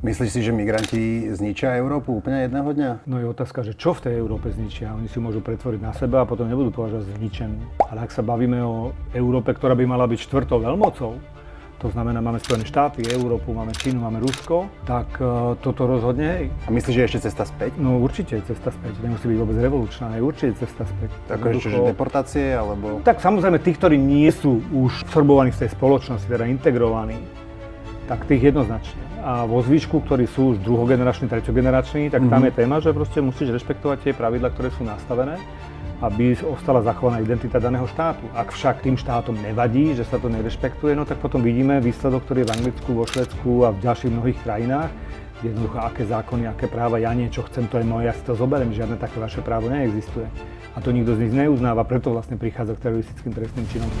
Myslíš si, že migranti zničia Európu úplne jedného dňa? No je otázka, že čo v tej Európe zničia. Oni si môžu pretvoriť na seba a potom nebudú považovať za zničenú. Ale ak sa bavíme o Európe, ktorá by mala byť štvrtou veľmocou, to znamená, máme Spojené štáty, Európu, máme Čínu, máme Rusko, tak toto rozhodne hej. A myslíš, že je ešte cesta späť? No určite je cesta späť. Nemusí byť vôbec revolučná, je určite cesta späť. Takže čo, že deportácie, alebo... Tak samozrejme tých, ktorí nie sú už vsorbovaní v tej spoločnosti, teda integrovaní, tak tých jednoznačne. A vo zvyšku, ktorí sú už druhogenerační, treťogenerační, tak tam je téma, že proste musíš rešpektovať tie pravidlá, ktoré sú nastavené, aby ostala zachovaná identita daného štátu. Ak však tým štátom nevadí, že sa to nerešpektuje, no tak potom vidíme výsledok, ktorý je v Anglicku, vo Švédsku a v ďalších mnohých krajinách, kde jednoducho aké zákony, aké práva, ja niečo chcem, to je moje, ja si to zoberiem, žiadne také vaše právo neexistuje. A to nikto z nich neuznáva, preto vlastne prichádza k teroristickým trestným činom.